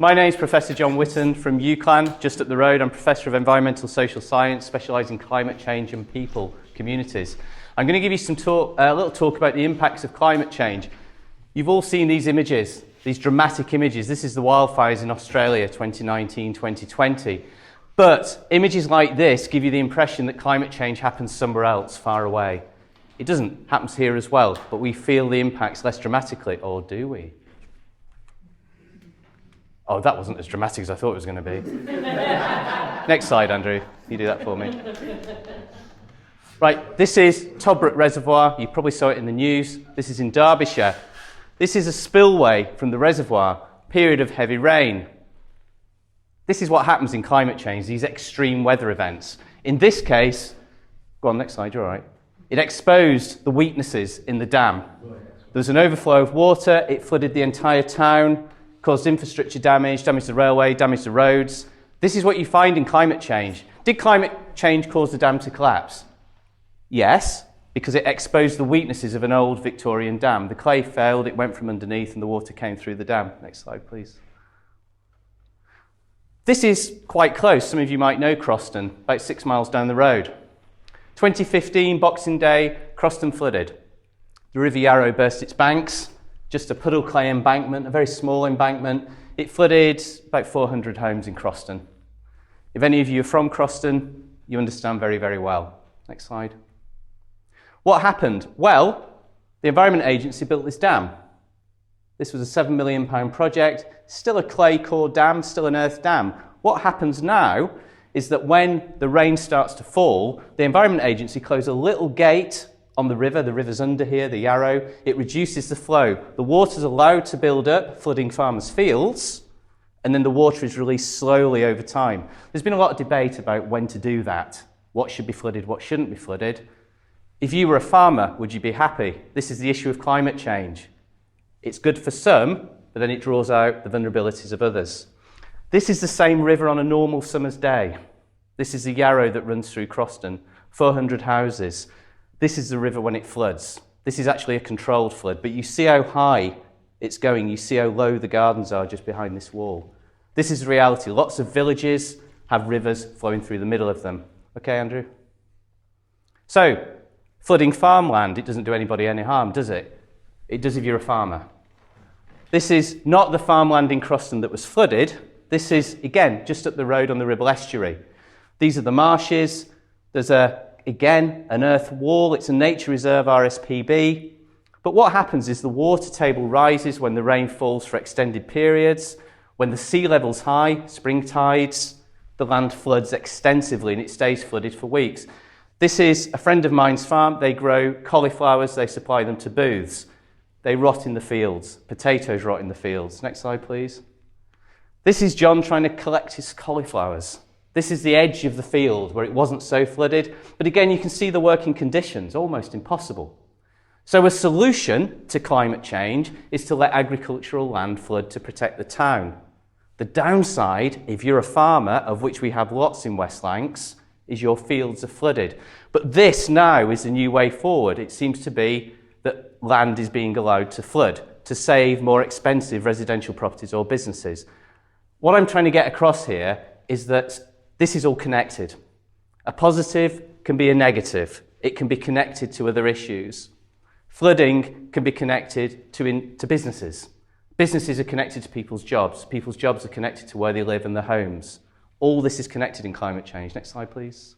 My name is Professor John Whitton from UCLan, just up the road. I'm Professor of Environmental Social Science, specialising in climate change and people, communities. I'm going to give you a little talk about the impacts of climate change. You've all seen these images, these dramatic images. This is the wildfires in Australia, 2019, 2020. But images like this give you the impression that climate change happens somewhere else, far away. It doesn't. It happens here as well, but we feel the impacts less dramatically, or do we? Oh, that wasn't as dramatic as I thought it was going to be. Next slide, Andrew. You do that for me. Right, this is Tobruk Reservoir. You probably saw it in the news. This is in Derbyshire. This is a spillway from the reservoir, period of heavy rain. This is what happens in climate change, these extreme weather events. In this case, go on, next slide, you're all right. It exposed the weaknesses in the dam. There was an overflow of water. It flooded the entire town, caused infrastructure damage, damaged the railway, damaged the roads. This is what you find in climate change. Did climate change cause the dam to collapse? Yes, because it exposed the weaknesses of an old Victorian dam. The clay failed, it went from underneath, and the water came through the dam. Next slide, please. This is quite close. Some of you might know Preston, about 6 miles down the road. 2015, Boxing Day, Preston flooded. The River Yarrow burst its banks. Just a puddle clay embankment, a very small embankment. It flooded about 400 homes in Preston. If any of you are from Preston, you understand very, very well. Next slide. What happened? Well, the Environment Agency built this dam. This was a £7 million project, still a clay core dam, still an earth dam. What happens now is that when the rain starts to fall, the Environment Agency closes a little gate on the river's under here, the Yarrow. It reduces the flow. The water's allowed to build up, flooding farmers' fields, and then the water is released slowly over time. There's been a lot of debate about when to do that. What should be flooded, what shouldn't be flooded. If you were a farmer, would you be happy? This is the issue of climate change. It's good for some, but then it draws out the vulnerabilities of others. This is the same river on a normal summer's day. This is the Yarrow that runs through Preston, 400 houses. This is the river when it floods. This is actually a controlled flood, but you see how high it's going. You see how low the gardens are just behind this wall. This is reality. Lots of villages have rivers flowing through the middle of them. Okay, Andrew? So, flooding farmland, it doesn't do anybody any harm, does it? It does if you're a farmer. This is not the farmland in Preston that was flooded. This is, again, just up the road on the Ribble Estuary. These are the marshes. There's again, an earth wall. It's a nature reserve RSPB. But what happens is the water table rises when the rain falls for extended periods. When the sea level's high, spring tides, the land floods extensively and it stays flooded for weeks. This is a friend of mine's farm. They grow cauliflowers. They supply them to booths. They rot in the fields. Potatoes rot in the fields. Next slide, please. This is John trying to collect his cauliflowers. This is the edge of the field where it wasn't so flooded. But again, you can see the working conditions, almost impossible. So a solution to climate change is to let agricultural land flood to protect the town. The downside, if you're a farmer, of which we have lots in West Lancs, is your fields are flooded. But this now is the new way forward. It seems to be that land is being allowed to flood to save more expensive residential properties or businesses. What I'm trying to get across here is that this is all connected. A positive can be a negative. It can be connected to other issues. Flooding can be connected to businesses. Businesses are connected to people's jobs. People's jobs are connected to where they live and their homes. All this is connected in climate change. Next slide, please.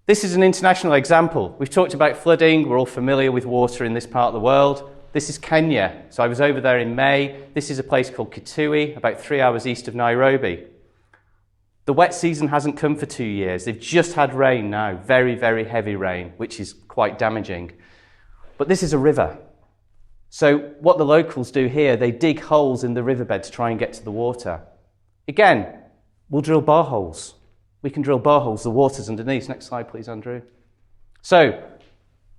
This is an international example. We've talked about flooding. We're all familiar with water in this part of the world. This is Kenya. So I was over there in May. This is a place called Kitui, about 3 hours east of Nairobi. The wet season hasn't come for 2 years. They've just had rain now, very, very heavy rain, which is quite damaging. But this is a river. So what the locals do here, they dig holes in the riverbed to try and get to the water. Again, we'll drill boreholes. We can drill boreholes, the water's underneath. Next slide, please, Andrew. So,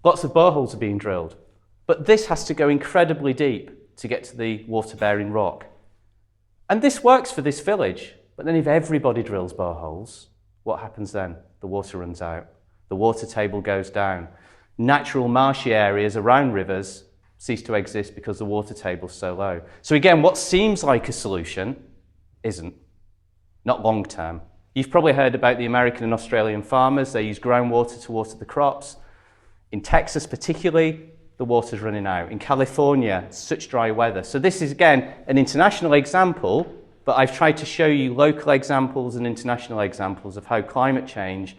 lots of boreholes are being drilled. But this has to go incredibly deep to get to the water-bearing rock. And this works for this village. But then if everybody drills boreholes, what happens then? The water runs out. The water table goes down. Natural marshy areas around rivers cease to exist because the water table's so low. So again, what seems like a solution isn't, not long term. You've probably heard about the American and Australian farmers. They use groundwater to water the crops. In Texas particularly, the water's running out. In California, such dry weather. So this is, again, an international example, but I've tried to show you local examples and international examples of how climate change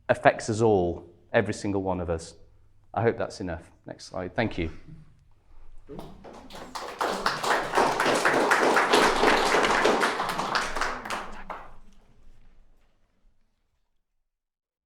affects us all, every single one of us. I hope that's enough. Next slide. Thank you.